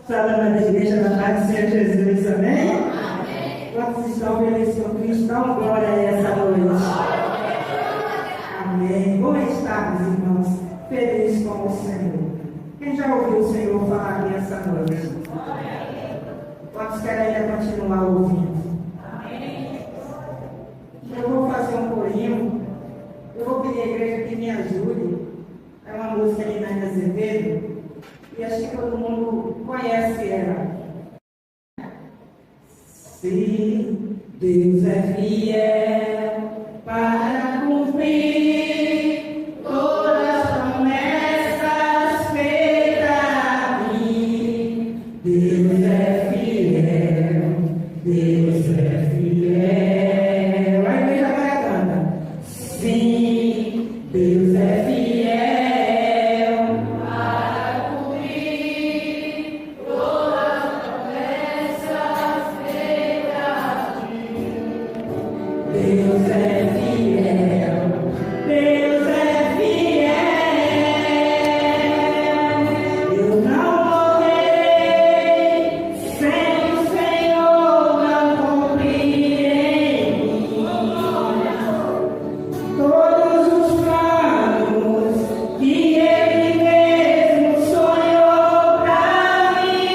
Salama da igreja da paz do Senhor Jesus, amém? Quantos estão felizes com Cristo? Dão glória a essa noite. Amém. Como estamos, irmãos? Felizes com o Senhor. Quem já ouviu o Senhor falar aqui essa noite? Quantos querem ainda continuar ouvindo? Eu vou fazer um corinho. Eu vou pedir à igreja que me ajude. É uma música de Nina Azevedo. E acho que todo mundo conhece ela. Se Deus é fiel para cumprir todas as promessas feitas a mim, Deus é fiel, Deus é fiel. A igreja agora canta. Sim, Deus é fiel. Deus é fiel, Deus é fiel. Eu não morrerei sem o Senhor não cumprir em mim todos os planos que Ele mesmo sonhou pra mim.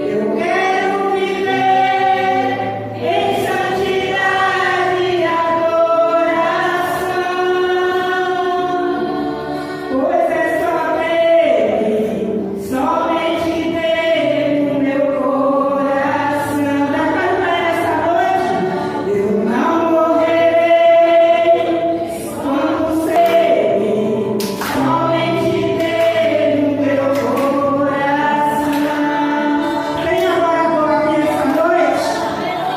Eu quero viver em santidade e adoração, pois é só dele, somente dele no meu coração. Dá pra cantar essa noite? Eu não morrerei quando sei, somente dele no meu coração. Tem adorador aqui essa noite?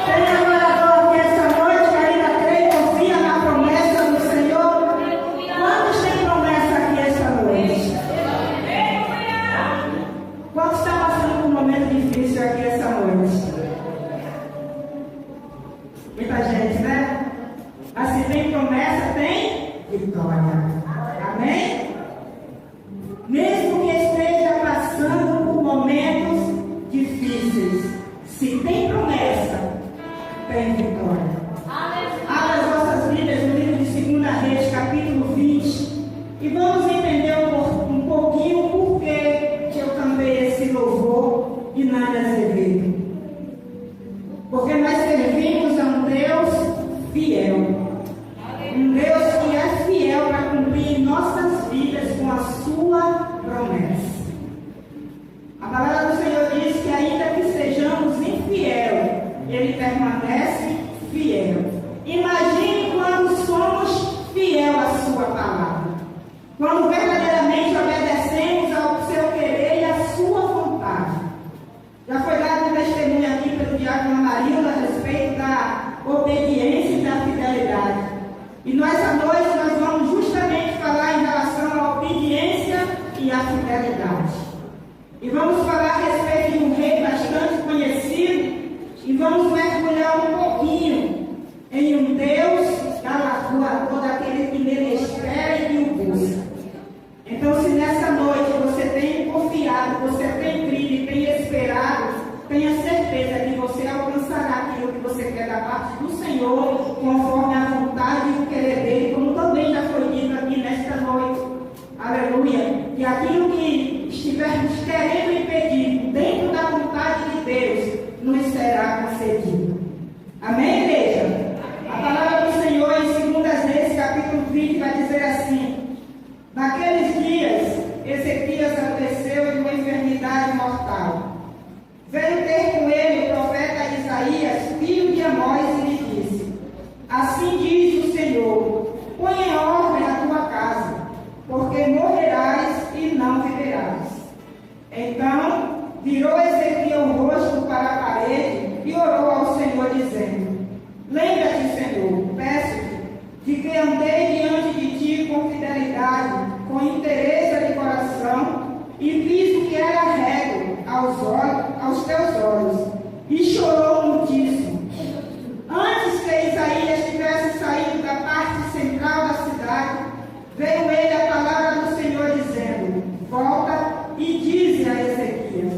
Tem adorador aqui essa noite que ainda crê e confia na promessa do Senhor? Quantos têm promessa aqui essa noite? Quantos estão passando por um momento difícil aqui essa noite? Muita gente, né? Mas se tem promessa, tem vitória. Amém? Mesmo que esteja passando por momentos difíceis, se tem promessa, tem vitória. Abra as vossas Bíblias no livro de 2 Reis, capítulo 20, e vamos entender um pouquinho por que eu cantei esse louvor de Nina Azevedo. Porque nós servimos a um Deus fiel. Um Deus que é fiel para cumprir em nossas vidas com a sua promessa. A palavra do Senhor diz que ainda que sejamos infiel, Ele permanece fiel. Imagine quando somos fiel à sua palavra. Quando verdadeiramente obedecemos ao seu querer e à sua vontade. Já foi dado um testemunho aqui pelo diácono Amarildo a respeito da obediência e da fidelidade. E nós, à noite, nós vamos justamente falar em relação à obediência e à fidelidade. E vamos falar a respeito de um rei bastante conhecido. E vamos mergulhar um pouquinho em um Deus galardoador daquele que nele espera e que o busca. Então, se nessa noite você tem confiado, você tem crido e tem esperado, tenha certeza que você alcançará aquilo que você quer da parte do Senhor, conforme a vontade e o querer dele, como também já foi dito aqui nesta noite. Aleluia! E aquilo que estivermos querendo impedir dentro da vontade de Deus, nos será concedido. Amém, igreja? A palavra do Senhor em 2 Reis, capítulo 20, vai dizer assim: naqueles dias, Ezequias adoeceu de uma enfermidade mortal. Veio ter com ele o profeta Isaías, filho de Amós, e lhe disse: assim diz o Senhor, põe em ordem a tua casa, porque morrerás e não viverás. Então virou Ezequias o rosto para a parede e orou ao Senhor, dizendo: Ezequias: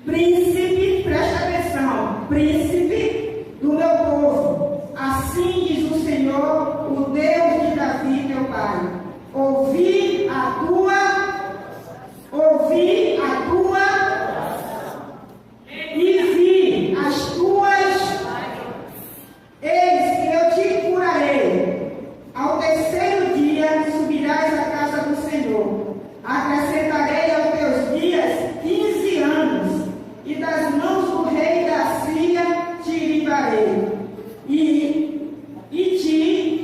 príncipe, presta atenção, príncipe do meu povo, assim diz o Senhor, o Deus de Davi, teu pai, ouvi a tua e vi as tuas, eis que eu te curarei. Ao terceiro dia subirás à casa do Senhor. Acrescentarei aos teus dias 15 anos, e das mãos do rei da Síria te livrarei.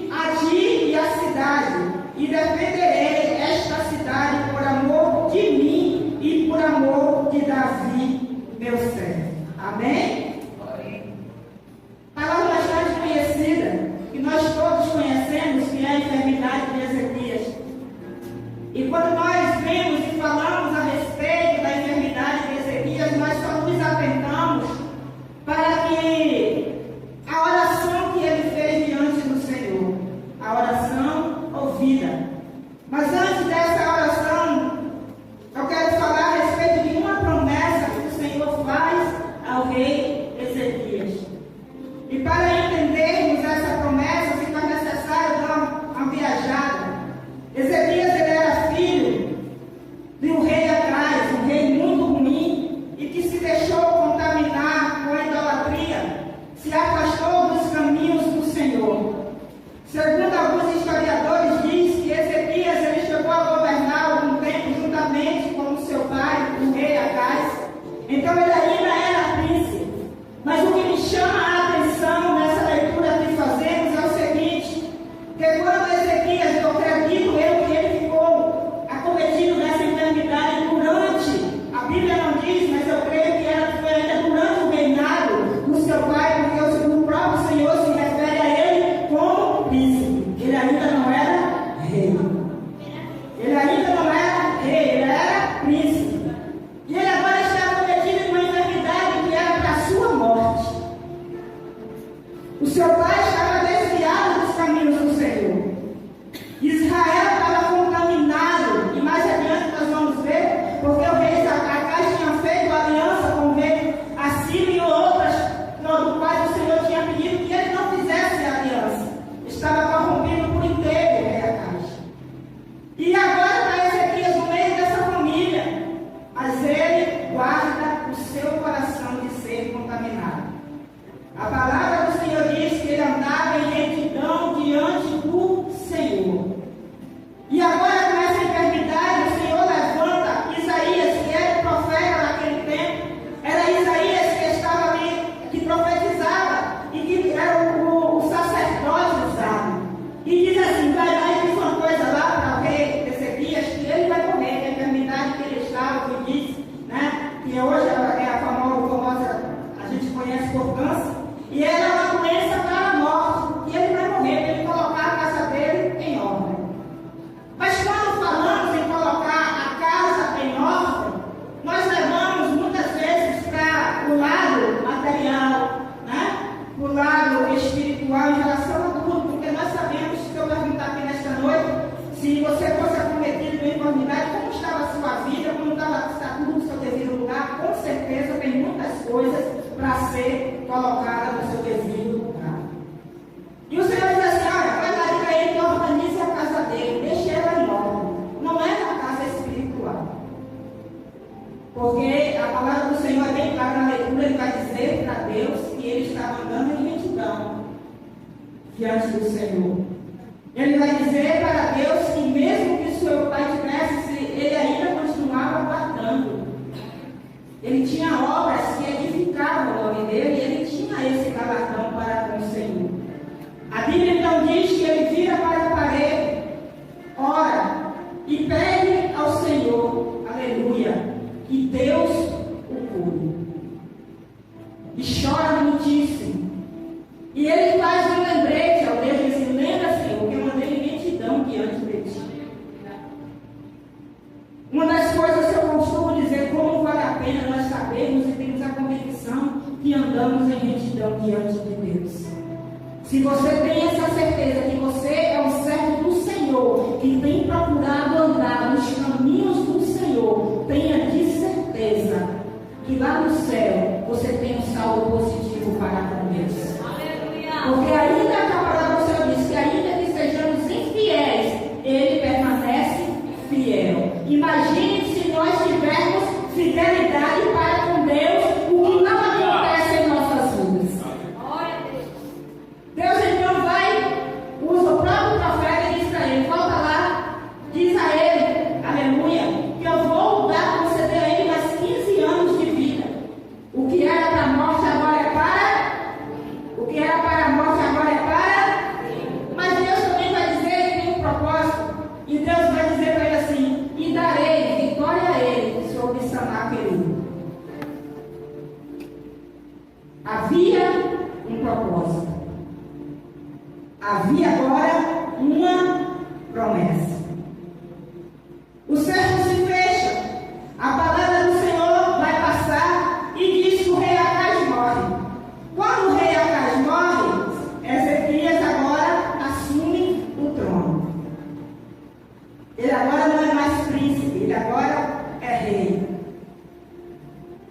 A ti e a cidade, e defenderei esta cidade por amor de mim e por amor de Davi, meu servo. Amém? Palavra bastante conhecida, que nós todos conhecemos, que é a enfermidade de Ezequias. E quando nós vemos e falamos a respeito da enfermidade de Ezequias, nós só nos atentamos para que a oração que ele fez diante do Senhor, a oração ouvida. Mas antes dessa oração, eu quero falar a respeito de uma promessa que o Senhor faz ao rei Ezequias. E para entendermos essa promessa, fica necessário dar uma viajada. Ezequias, ele era filho de um rei atrás, um rei muito ruim, e que se deixou contaminar com a idolatria, se afastou dos caminhos do Senhor. Segundo alguns historiadores, diz que Ezequias ele chegou a governar algum tempo juntamente com o seu pai, o rei Acaz. Então ele ainda era príncipe. Mas o que me chama a atenção nessa leitura que fazemos é o seguinte: que quando Ezequias, eu acredito eu que ele ficou acometido dessa enfermidade durante, a Bíblia não diz, mas eu creio que foi ainda durante o reinado do seu pai, porque o próprio Senhor se refere a ele como príncipe. Ele ainda não era rei. Ele ainda não era rei, ele era príncipe. E ele agora está acometido de uma enfermidade que era para a sua morte. O seu pai estava desviado dos caminhos do Senhor. Israel estava contaminado. E mais adiante nós vamos ver, porque o rei Acaz tinha feito aliança com o rei Assírio e outras, do qual o Senhor tinha pedido que ele não fizesse aliança. Estava corrompido por inteiro o rei Acaz. E agora está Ezequias no meio dessa família. Mas ele guarda o seu coração de ser contaminado. A palavra do Senhor diz que ele andava em retidão diante do Senhor. E agora com essa enfermidade, o Senhor levanta Isaías, que era o profeta naquele tempo. Era Isaías que estava ali, que profetizava, e que era o sacerdote usado. E diz assim: vai lá e diz uma coisa lá para o rei Ezequias, que ele vai morrer, que a enfermidade que ele estava, que diz, né, que hoje é a famosa, a gente conhece por câncer, e ela é uma doença para a morte, e ele vai morrer, para ele colocar a casa dele em ordem. Mas quando falamos em colocar a casa em ordem, nós levamos muitas vezes para o lado material, né? Para o lado espiritual em relação a tudo, porque nós sabemos, que eu perguntar aqui nesta noite, se você fosse acometido de enfermidade, como estava a sua vida, como está tudo no seu devido lugar, com certeza tem muitas coisas para ser colocada no seu devido lugar. E o Senhor diz assim: olha, vai lá para ele que organize a casa dele, deixe ela em ordem. Não é na casa espiritual. Porque a palavra do Senhor é bem clara na leitura, ele vai dizer para Deus que ele estava andando em retidão diante do Senhor. Ele vai dizer para Deus que mesmo que seu pai tivesse, ele ainda continuava guardando. Ele tinha obras que edificavam o nome dele, e ele tinha esse galardão para com o Senhor. A Bíblia então diz que ele vira para a parede, ora e pede ao Senhor, aleluia, que Deus o cure. E chora muitíssimo. E ele faz um lembrete ao Deus e diz: lembra, Senhor, que eu mandei em retidão diante de ti. Uma das coisas que eu costumo dizer, como vale a pena nós sabermos e termos a convicção que andamos em retidão diante de Deus. Se você tem essa certeza que você é um servo do Senhor, que tem procurado andar nos caminhos do Senhor, tenha de certeza que lá no céu você tem um saldo positivo para com Deus. Porque ainda que a palavra do Senhor diz que ainda que sejamos infiéis, Ele permanece fiel. Imagine se nós tivermos fidelidade para com Deus, o que não acontece em nossas vidas. Deus então usa o próprio profeta e diz para ele, volta lá, diz a ele, aleluia, que eu vou conceder a ele mais 15 anos de vida. O que era para a morte agora é para? O que era para a morte agora é para? Mas Deus também vai dizer que tem um propósito. E Deus vai dizer para ele assim, e darei vitória a ele sobre Sanaqueribe. Havia um propósito. Havia agora uma promessa. O cerco se fecha. A palavra do Senhor vai passar e diz que o rei Acaz morre. Quando o rei Acaz morre, Ezequias agora assume o trono. Ele agora não é mais príncipe, ele agora é rei.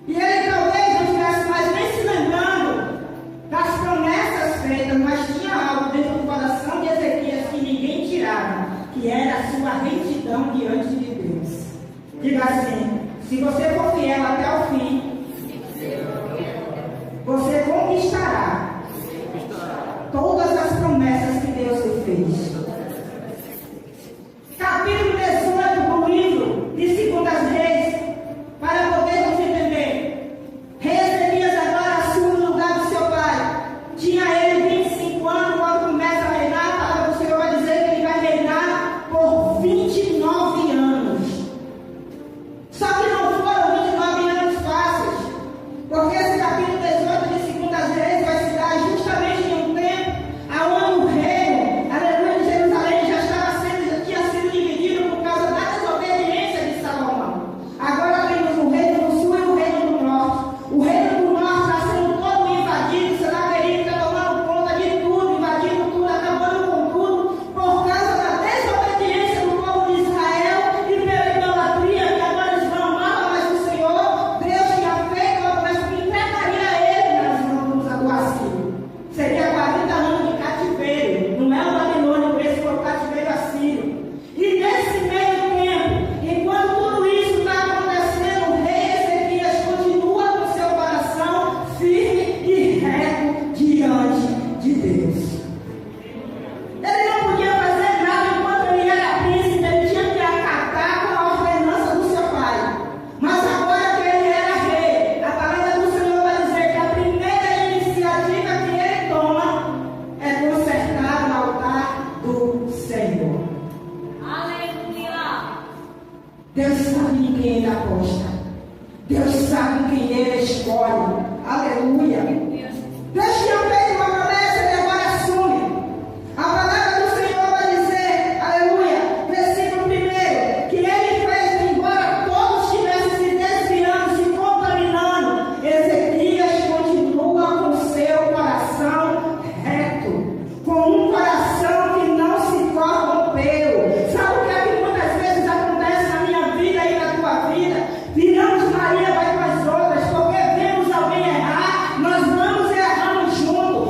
E ele talvez não estivesse mais nem se lembrando das promessas feitas, mas tinha algo dentro do coração de Ezequias que ninguém tirava, que era a sua retidão diante de Deus. Diga assim, se você for fiel até o fim, você conquistará todas as promessas que Deus lhe fez. Capítulo 18 do livro de Segundas Reis, para podermos entender. Rei Ezequias agora assume o lugar do seu pai. Tinha ele 25 anos quando começa a reinar. A palavra do Senhor vai dizer que ele vai reinar por 29 anos. Só que não foram 29 anos fáceis, porque esse capítulo 18 de Segundas Reis vai se dar justamente em um tempo aonde o reino, aleluia, de Jerusalém já tinha sido dividido por causa da desobediência de Salomão. Agora temos o reino do sul e o reino do norte. O reino do norte está sendo todo invadido, Sanaqueribe está tomando conta de tudo, invadindo tudo, acabando com tudo, por causa da desobediência do povo de Israel e pela idolatria, que agora eles não amam mais o Senhor. Deus tinha feito a promessa que entregaria a ele nas mãos do Assírio. Seria 40 anos de cativeiro, não é o Babilônio, esse foi o cativeiro assírio. E nesse meio tempo, enquanto tudo isso está acontecendo, o rei Ezequias continua com seu coração firme e reto diante de Deus. Ele não podia fazer nada enquanto ele era príncipe, ele tinha que acatar com a ordenança do seu pai. Mas agora que ele era rei, a palavra do Senhor vai dizer que a primeira iniciativa que ele toma é consertar o altar do Senhor. Deus sabe em quem ele aposta. Deus sabe em quem ele escolhe. Aleluia. Deus tinha feito uma promessa e agora assume. A palavra do Senhor vai dizer, aleluia, versículo 1, que ele fez que embora todos estivessem se desviando, se contaminando, Ezequias continua com seu coração reto, com um coração que não se corrompeu. Sabe o que é que muitas vezes acontece na minha vida e na tua vida? Viramos Maria vai com as outras, porque vemos alguém errar, nós vamos e erramos juntos.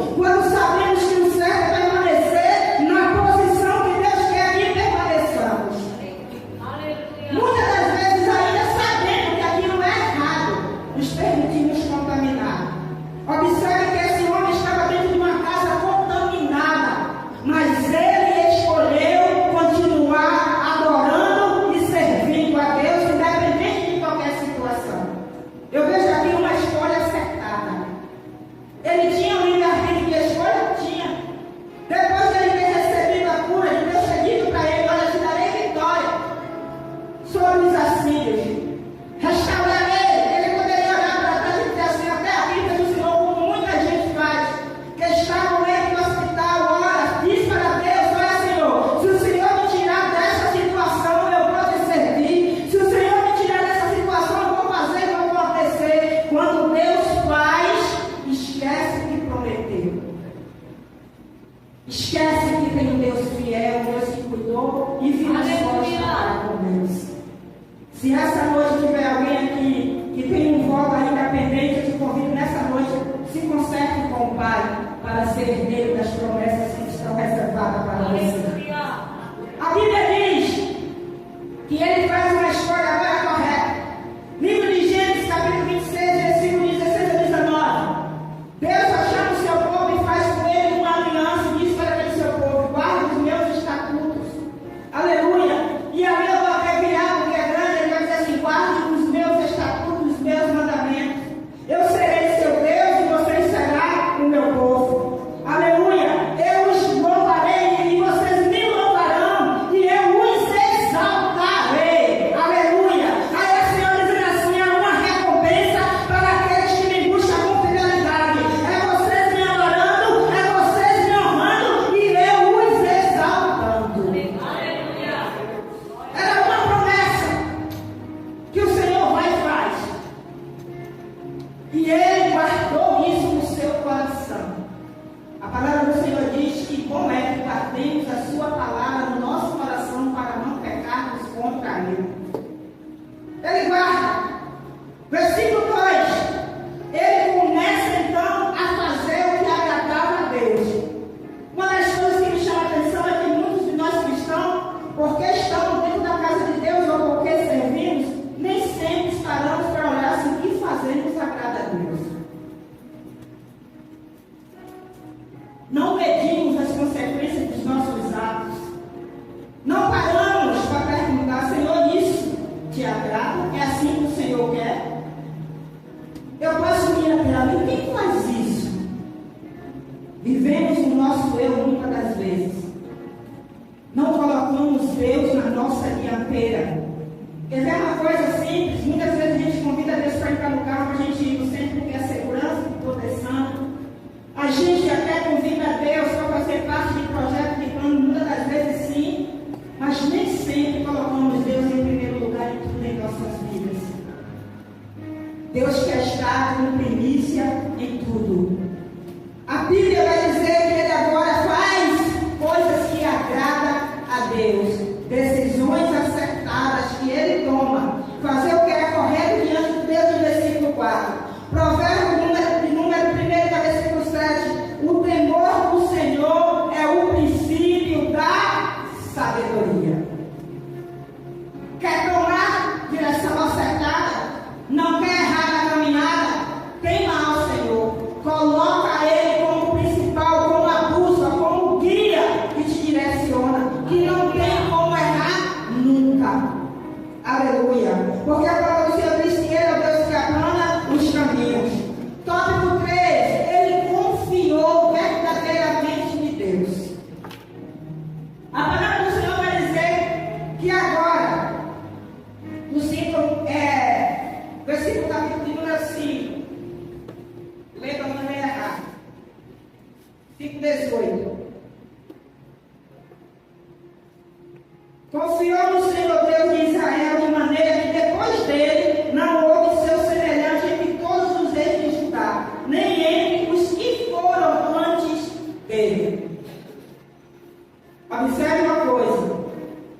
para ser herdeiro das promessas que estão reservadas para você. A Bíblia diz que ele faz uma escolha agora correta. Livro de Gênesis, capítulo 26, versículo 16 a 19. Deus achama o seu povo e faz com ele uma aliança e diz para aquele seu povo: guarde os meus estatutos. Aleluia. E ali eu vou até virar, porque é grande, ele vai dizer assim: guarde os meus estatutos, os meus mandamentos. Eu serei seu Deus e você será o meu povo. Aleluia. Eu os louvarei e vocês me louvarão e eu os exaltarei. Aleluia. Aí o Senhor dizendo assim: é uma recompensa para aqueles que me buscam com fidelidade. É vocês me adorando, é vocês me honrando e eu os exaltando. Aleluia. Era uma promessa que o Senhor vai e faz. E ele guardou isso no seu coração. A palavra do Senhor diz que bom é que guardemos a sua palavra no nosso coração para não pecarmos contra ele. Ele guarda. Versículo 2. Ele começa então a fazer o que agradava a Deus. Uma das coisas que me chama a atenção é que muitos de nós cristãos, porque estamos dentro da casa de Deus ou porque servimos, nem sempre paramos para olhar assim: o que fazemos agrada a Deus. Não medimos as consequências dos nossos atos. Não paramos para perguntar: Senhor, isso te agrada? É assim que o Senhor quer? Eu posso me apelar: e quem faz isso? Vivemos o nosso eu muitas das vezes. Não colocamos Deus na nossa dianteira. Quer ver uma coisa simples? Muitas vezes a gente convida Deus para entrar no carro, para a gente ir no centro porque é segurança e proteção. A gente até convida Deus para fazer parte de projeto de plano, muitas das vezes sim, mas nem sempre colocamos Deus em primeiro lugar em tudo em nossas vidas. Deus quer estar com primícia em tudo. A Bíblia vai dizer que Ele agora faz coisas que agradam a Deus, decisões acertadas que Ele toma, fazer o que é correto diante de Deus, no versículo 4. Provérbio número 1, versículo 7. O temor do Senhor é o princípio da sabedoria. Quer tomar direção acertada? Não quer errar na caminhada? Tema ao Senhor. Coloca Ele como principal, como a bússola, como guia que te direciona, que não tem como errar nunca. Aleluia. Porque a palavra do Senhor diz que Ele é o Deus que aplana os caminhos. Tópico 3. Ele confiou verdadeiramente de Deus. A palavra do Senhor vai dizer que agora, no versículo capítulo número 5, leia para não errar, 5:18. Confiou no Senhor Deus de Israel, de maneira que depois dele não houve seu semelhante entre todos os reis de Judá, nem entre os que foram antes dele. Observe uma coisa: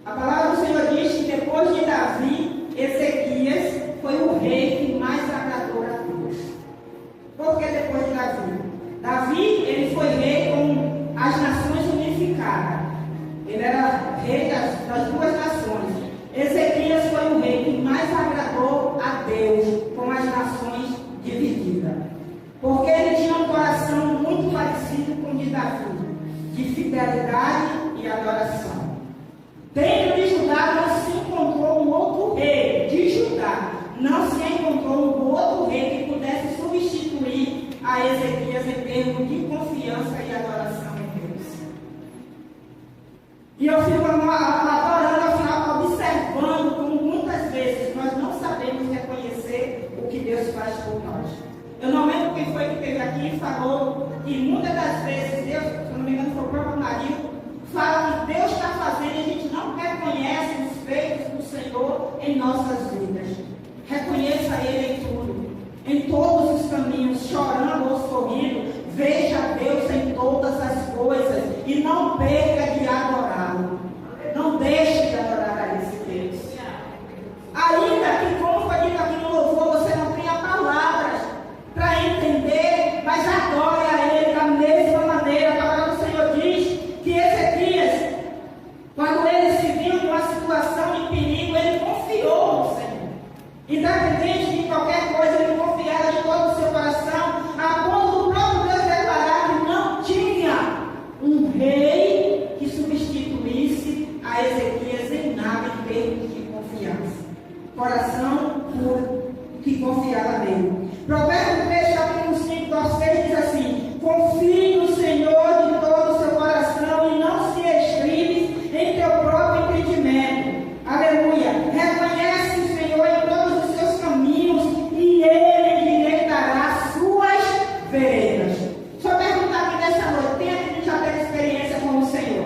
a palavra do Senhor diz que depois de Davi, Ezequias foi o rei que mais agradou a Deus. Por que depois de Davi? Davi, ele foi rei com as nações unificadas. Ele era rei das duas nações. Ezequias foi o rei que mais agradou a Deus com as nações divididas. Porque ele tinha um coração muito parecido com o de Davi, de fidelidade e adoração. Dentro de Judá não se encontrou um outro rei de Judá. Não se encontrou um outro rei que pudesse substituir a Ezequias em termos de confiança e adoração em Deus. E eu fico adorando, observando como muitas vezes nós não sabemos reconhecer o que Deus faz por nós. Eu não lembro quem foi que esteve aqui e falou que muitas das vezes Deus, se eu não me engano foi o próprio marido, fala que Deus está fazendo e a gente não reconhece os feitos do Senhor em nossas vidas. Reconheça Ele em tudo, em todos os caminhos, chorando ou sorrindo. Veja Deus em todas as coisas e não perca de adorá-lo. Não deixe de adorar a esse Deus. Ainda que, como foi dito aqui no louvor, você não tenha palavras para entender, mas adore a Ele da mesma futuro que confiava nele. Provérbios 3, capítulo 5, 6 diz assim: confie no Senhor de todo o seu coração e não se estribe em teu próprio entendimento. Aleluia. Reconhece o Senhor em todos os seus caminhos e Ele endireitará suas veredas. Só perguntar aqui nessa noite: quem aqui já teve experiência com o Senhor?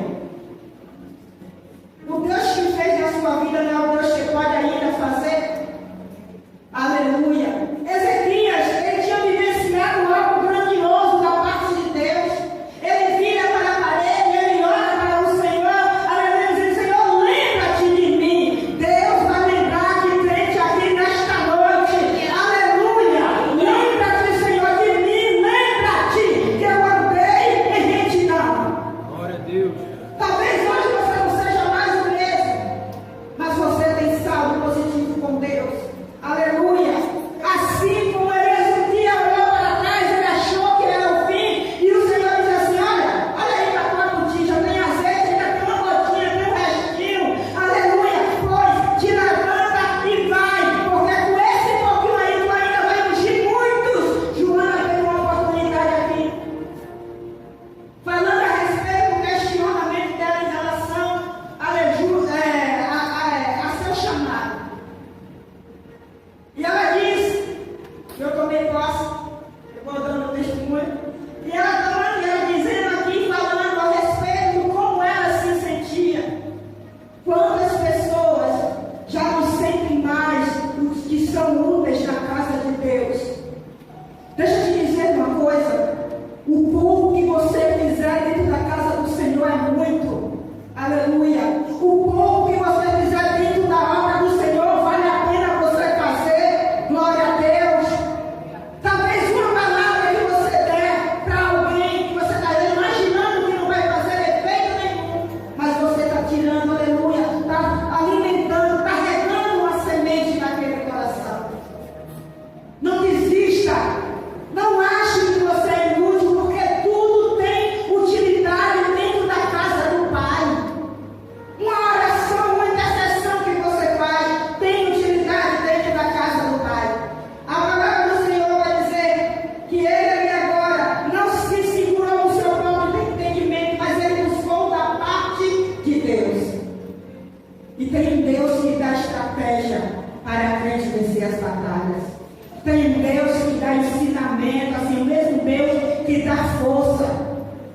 O Deus que fez na sua vida não é o Deus que pode ainda fazer? Aleluia. Ezequias, ele tinha vivenciado algo grandioso da parte de Deus. Ele vira para a parede, ele olha para o Senhor, aleluia, e diz: Senhor, lembra-te de mim. Deus vai lembrar de frente aqui nesta noite. Aleluia. Lembra-te, Senhor, de mim. Lembra-te que eu andei em retidão. Glória a Deus. Talvez hoje você não seja mais o mesmo, mas você tem saldo positivo com Deus. Aleluia. Assim como ele um dia olhou para trás, ele achou que era o fim, e o Senhor diz assim: olha aí para a tua botija, tem azeite, ainda tem uma gotinha, tem um restinho. Aleluia. Pois te levanta e vai, porque com esse pouquinho aí tu ainda vai ungir muitos. Joana teve uma oportunidade aqui, falando a respeito do questionamento dela em relação a seu chamado. E ela disse, eu tomei posse, eu vou dando testemunho, e ela dizendo aqui, falando a respeito de como ela se sentia. Quantas pessoas já não sentem mais os que são úteis na casa de Deus? Deixa eu te dizer uma coisa: o pouco que você fizer dentro da casa do Senhor é muito. Aleluia. O pouco que você fizer dentro da obra do Senhor vale a pena você fazer. Glória a Deus. Talvez uma palavra que você der para alguém que você está imaginando que não vai fazer efeito nenhum, mas você está tirando, aleluia, está alimentando, está regando uma semente naquele coração. Não desista. Não ache que você é inútil, porque tudo tem utilidade dentro da casa do Pai. Uma oração, uma intercessão que você faz tem utilidade dentro da casa do Pai. A palavra do Senhor vai dizer que ele agora não se segurou no seu próprio entendimento, mas ele buscou da parte de Deus. E tem um Deus que dá estratégia para a gente vencer as batalhas. Tem um Deus que dá ensinamento, assim, o mesmo Deus que dá força.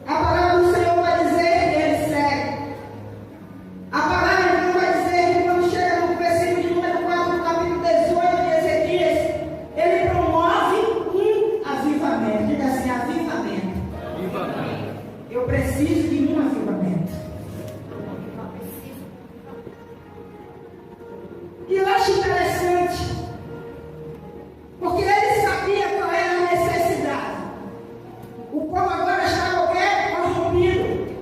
A palavra do Senhor vai dizer que ele segue. A palavra então vai dizer que quando chega no versículo de número 4, do capítulo 18 de Ezequias, ele promove um avivamento. Diga assim: avivamento. Avivamento. Eu preciso de um avivamento. E eu acho interessante, porque ele sabia qual era a necessidade. O povo agora estava o quê? Corrompido.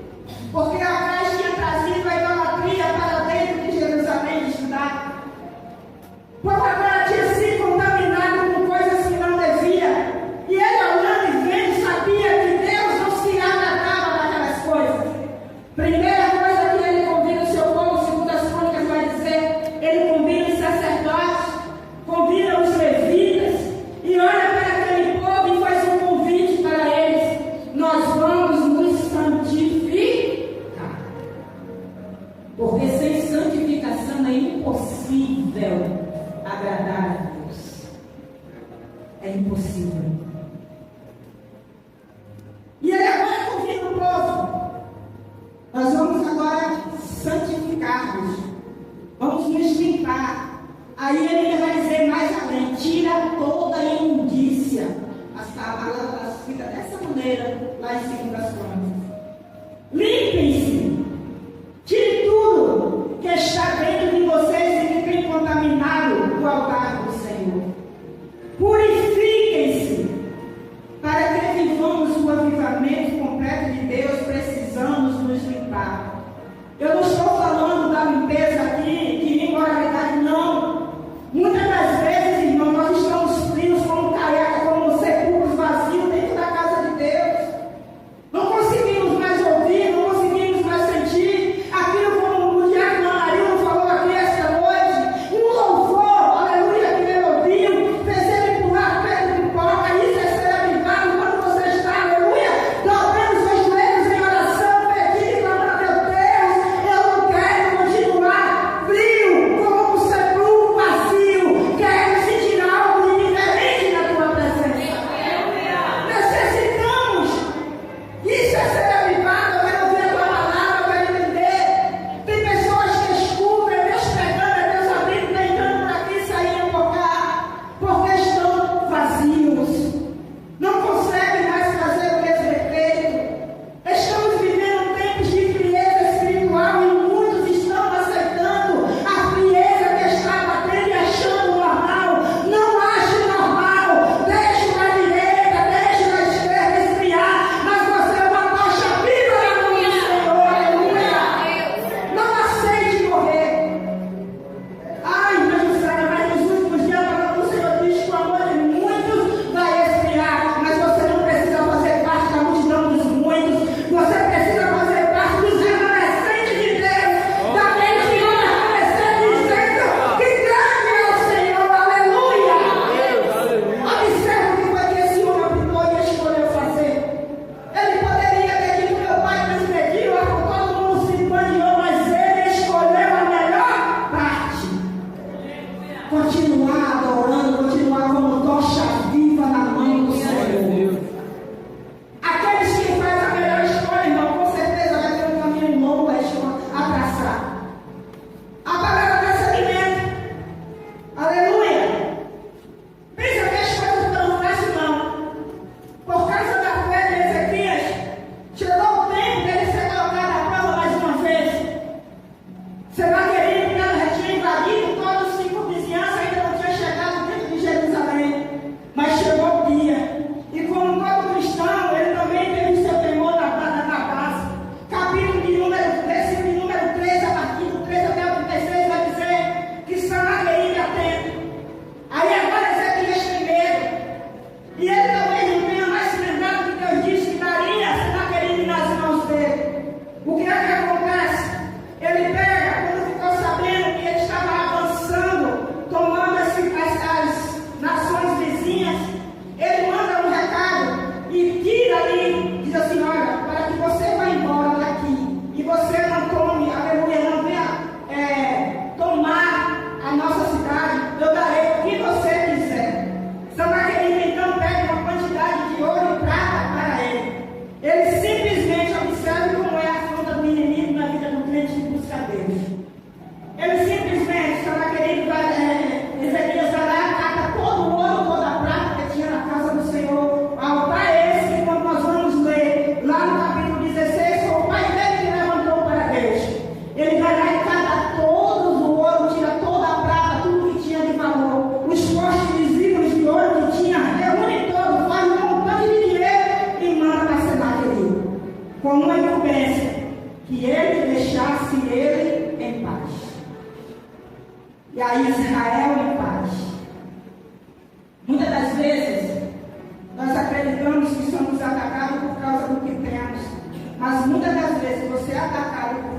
Porque Acais tinha trazido a idolatria para dentro de Jerusalém, de Judá. O povo agora tinha se contaminado com coisas que não devia. E ele, olhando e vendo, sabia que Deus não se agradava daquelas coisas. Primeira coisa que ele convida o seu povo, segundo as crônicas vai dizer, ele convida os sacerdotes, convida os levitas, e olha para aquele povo e faz um convite para eles: nós vamos nos santificar. Porque sem santificação é impossível agradar a Deus. É impossível. E ele agora convida o povo: nós vamos agora santificar-nos. Vamos nos limpar. Aí ele vai dizer mais além: tira toda a imundícia. A palavra fica dessa maneira lá em 2 Crônicas. Limpem-se. Tire tudo que está dentro de vocês e que tem contaminado o altar do Senhor. Purifiquem-se.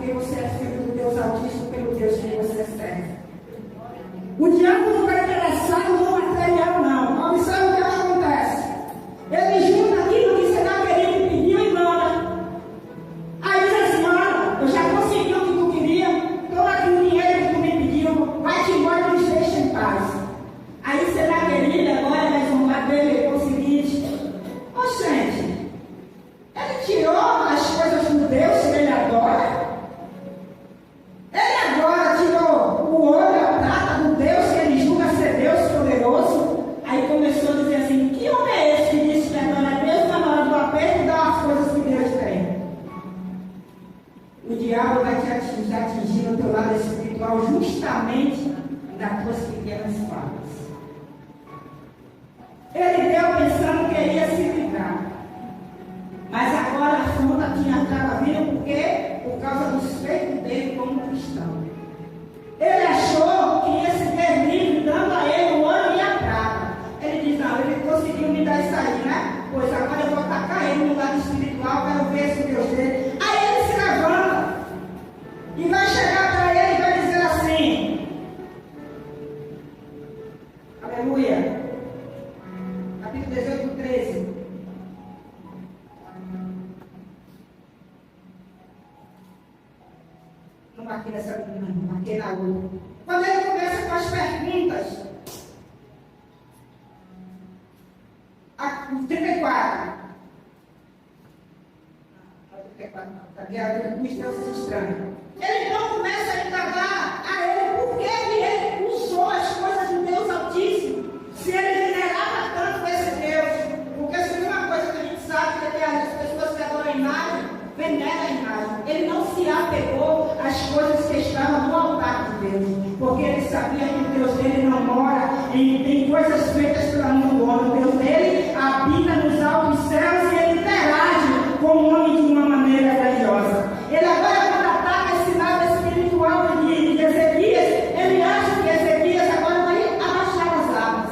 porque você é filho do Deus Altíssimo, pelo Deus que você serve. O diabo não está interessado no material, não. Observe o que acontece. Ele junta aquilo que Senaqueribe pediu e manda. Aí diz assim: olha, eu já consegui o que tu queria, toma aqui o dinheiro que tu me pediu, vai-te embora e nos deixa em paz. Aí Senaqueribe agora vai zombar dele com o seguinte: ô gente, ele tirou as coisas do Deus que ele adora. Ele agora tirou o ouro e a prata do Deus que ele julga ser Deus poderoso. Aí começou a dizer assim: que homem é esse que diz que adora a Deus, mas na hora do aperto dá as coisas que Deus tem? O diabo vai te atingir no teu lado espiritual justamente nas tuas pequenas falhas. Ele deu pensando que ia se livrar. Mas agora a afronta tinha estado vindo por quê? Por causa dos feitos dele como cristão. Ele achou que ia se ter livre dando a ele o ouro e a prata. Ele diz: não, ele conseguiu me dar isso aí, né? Pois agora eu vou atacar ele no lado espiritual, quero ver esse Deus dele. Aí ele se levanta e vai chegar para ele e vai dizer assim: aleluia. Capítulo 18, 13. Não marquei nessa menina, não marquei na outra. Quando ele começa com as perguntas, o 34. Os deuses estranhos. Ele então começa a indagar a ele por que ele usou as coisas do Deus Altíssimo, se ele venerava tanto esse Deus. Porque se tem uma coisa que a gente sabe, que as pessoas que adoram a imagem, veneram a imagem. Ele não se apegou às coisas que estavam no altar de Deus, porque ele sabia que o Deus dele não mora em coisas feitas pela mão do homem. O Deus dele habita nos altos céus e ele interage com o homem de uma maneira grandiosa. Ele agora, quando ataca esse lado espiritual de Ezequias, ele acha que Ezequias agora vai abaixar as armas.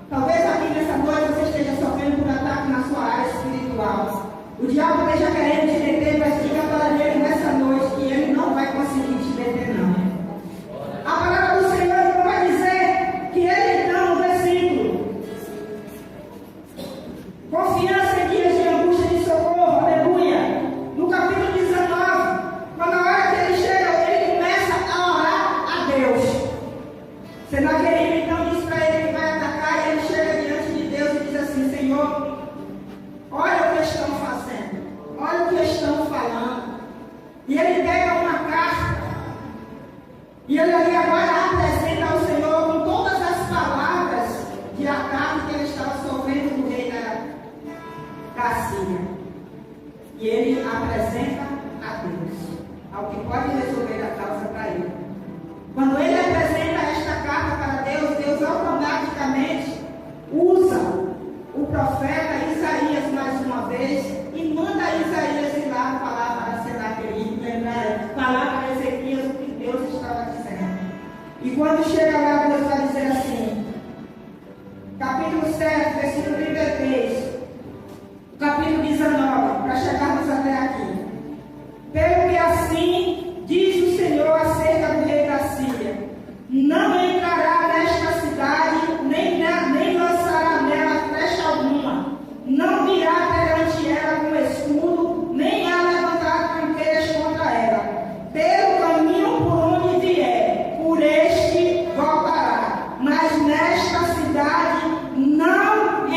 Talvez aqui nessa noite você esteja sofrendo por ataque na sua área espiritual. O diabo esteja querendo te deter, mas diga para ele nessa noite que ele não vai conseguir te deter, não. A palavra do Senhor vai dizer que ele então, no versículo, confiança em dias de angústia e de socorro, aleluia. No capítulo 19, quando a hora que ele chega, ele começa a orar a Deus. Senaqueribe então diz para ele que vai atacar, e ele chega diante de Deus e diz assim: Senhor, olha o que estão fazendo, olha o que estão falando. E ele pega uma carta, e ele ali agora apresenta ao Senhor com todas as palavras de ataque que ele estava sofrendo do rei da Síria. E ele apresenta a Deus, ao que pode resolver a causa para ele. Quando ele apresenta esta carta para Deus, Deus automaticamente usa o profeta Isaías mais uma vez e manda Isaías ir lá falar para Senaqueribe, falar para Ezequias o que Deus estava dizendo. E quando chega lá, Deus vai dizer assim, capítulo 7, versículo 33, capítulo 19, para chegarmos até aqui. Pelo que assim diz o Senhor acerca do rei da Síria: não entrará nesta cidade, nem lançará nela flecha alguma, não virá perante ela com escudo, nem há levantar trinqueiras contra ela. Pelo caminho por onde vier, por este voltará, mas nesta cidade não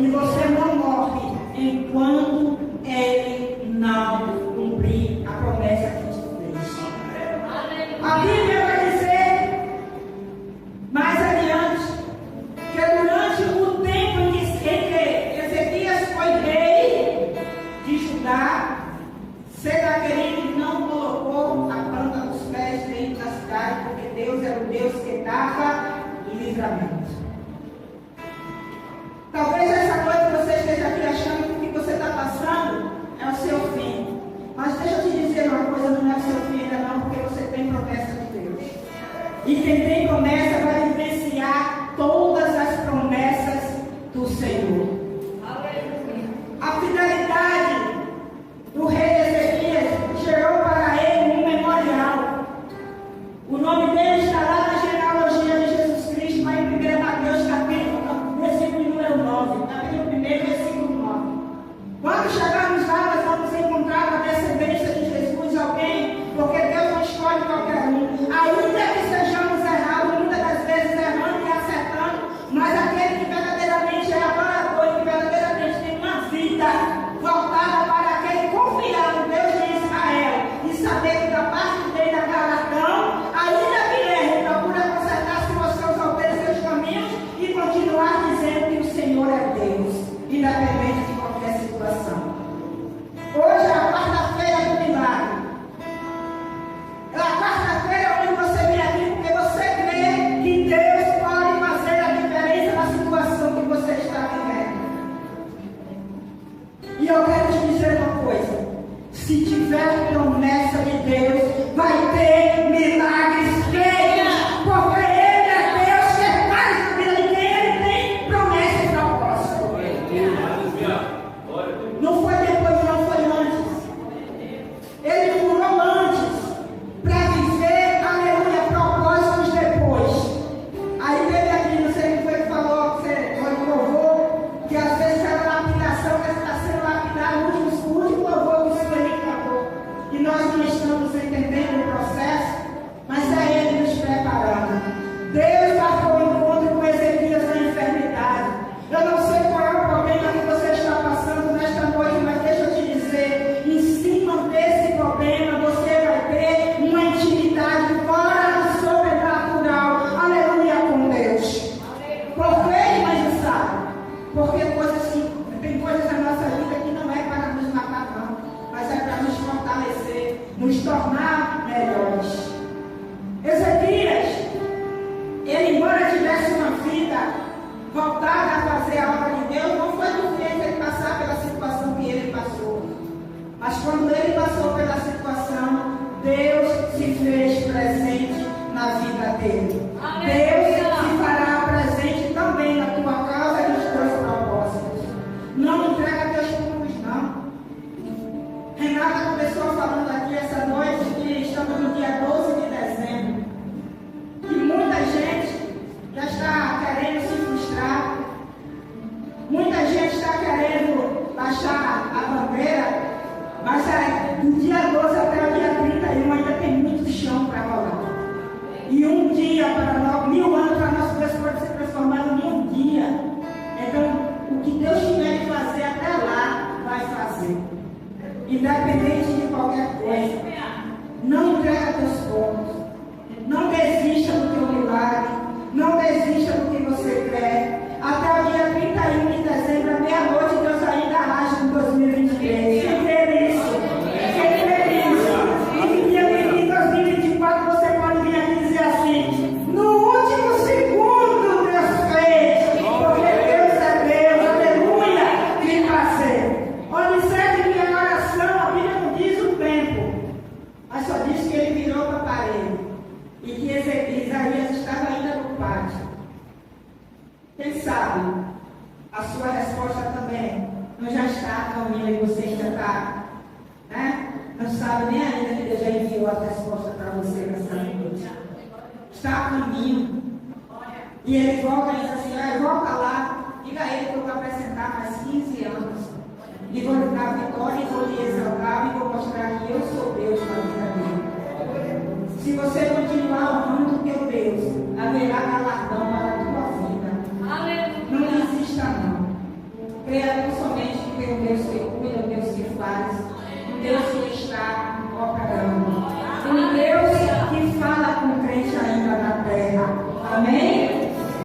E você não morre enquanto Ele não cumprir a promessa que te fez. A Bíblia vai dizer mais adiante que durante o tempo em que Ezequias foi rei de Judá, Senaqueribe não colocou a planta dos pés dentro da cidade, porque Deus era o Deus que dava livramento. Talvez essa noite você esteja aqui achando que o que você está passando é o seu fim. Mas deixa eu te dizer uma coisa, não é o seu fim ainda não, porque você tem promessa de Deus. E quem tem promessa vai vivenciar todas as promessas do Senhor. A fidelidade do rei Ezequias gerou para ele um memorial. O nome dele está lá na genealogia de Jesus Cristo, lá em 1 Mateus, versículo número 9. Capítulo 1, versículo 9. Quando chegarmos lá, nós vamos encontrar a descendência de Jesus, alguém, porque Deus não escolhe qualquer um. Ainda que sejamos errados, muitas das vezes errando e acertando, mas aquele que verdadeiramente é adorador e que verdadeiramente tem uma vida voltada para aquele confiar no Deus de Israel e saber que da parte dele há galardão, ainda que erre, procura consertar-se com os seus alteros, seus caminhos e continuar dizendo que o Senhor é Deus, independente de qualquer situação. Hoje é a quarta-feira do milagre. É a quarta-feira onde você vem aqui porque você crê que Deus pode fazer a diferença na situação que você está vivendo. E eu quero te dizer uma coisa: se tiver promessa de Deus, vai ter milagres feitos, porque Ele é Deus que faz na vida de quem Ele tem promessa e propósito. Não foi depois, não foi antes. Ele curou antes para viver, aleluia, propósitos depois. Aí teve aqui, não sei quem foi que falou, que você louvou, que às vezes era lapidação, que está sendo lapidado, o último louvor que o Senhor cantou. E nós não estamos entendendo o processo, mas é Ele nos preparando. Deus marcou o encontro com Ezequias na enfermidade. Eu não sei qual é o problema que você está passando nesta noite, mas deixa eu te dizer, em cima desse problema você vai ter uma intimidade fora do sobrenatural, aleluia, com Deus. Por quê, mas sabe? Porque tem coisas na nossa vida que não é para nos matar não, mas é para nos fortalecer, nos tornar melhores. Ezequias, ele embora tivesse uma vida voltada a fazer a obra de Deus, não foi difícil ele passar pela situação que ele passou. Mas quando ele passou pela situação, Deus se fez presente na vida dele. Deus se fará presente também na tua causa e nos teus propósitos. Não entrega teus pulos, não. Renata começou falando aqui essa noite que estamos no dia 12 de dezembro. E muita gente já está querendo se frustrar. Muita gente está querendo baixar a bandeira, mas do dia 12 até o dia 31 ainda tem muito chão para rolar. E um dia para nós, 1000 anos para nós pode ser transformado num dia. Então, o que Deus tiver de fazer até lá, vai fazer. Independente de qualquer coisa. Não entrega teus pontos. Não desista do teu milagre. Não desista do que você quer. Até o dia 31 de dezembro, à meia-noite, Deus ainda age em 2023. Quem crê nisso? Quem crê nisso? E em 2024 você pode vir aqui dizer assim: no último segundo Deus fez, porque Deus é Deus, aleluia, vem fazer. Observe que a oração, a Bíblia não diz o tempo, mas só diz que ele virou para a parede e que Isaías estava ainda no pátio. Quem sabe a sua resposta também não já está a caminho e você ainda está, né? Não sabe nem ainda que Deus já enviou a resposta para você nessa noite. Está a caminho. E ele volta e diz assim: volta lá, diga a ele que eu vou apresentar mais 15 anos. E vou lhe dar vitória, e vou lhe exaltar, e vou mostrar que eu sou Deus na vida dele. Se você continuar honrando o teu Deus, haverá galardão para a tua vida. Não desista não. tem um Deus que cuida, um Deus que faz, um Deus que está operando, um Deus que fala com o crente ainda na terra. Amém?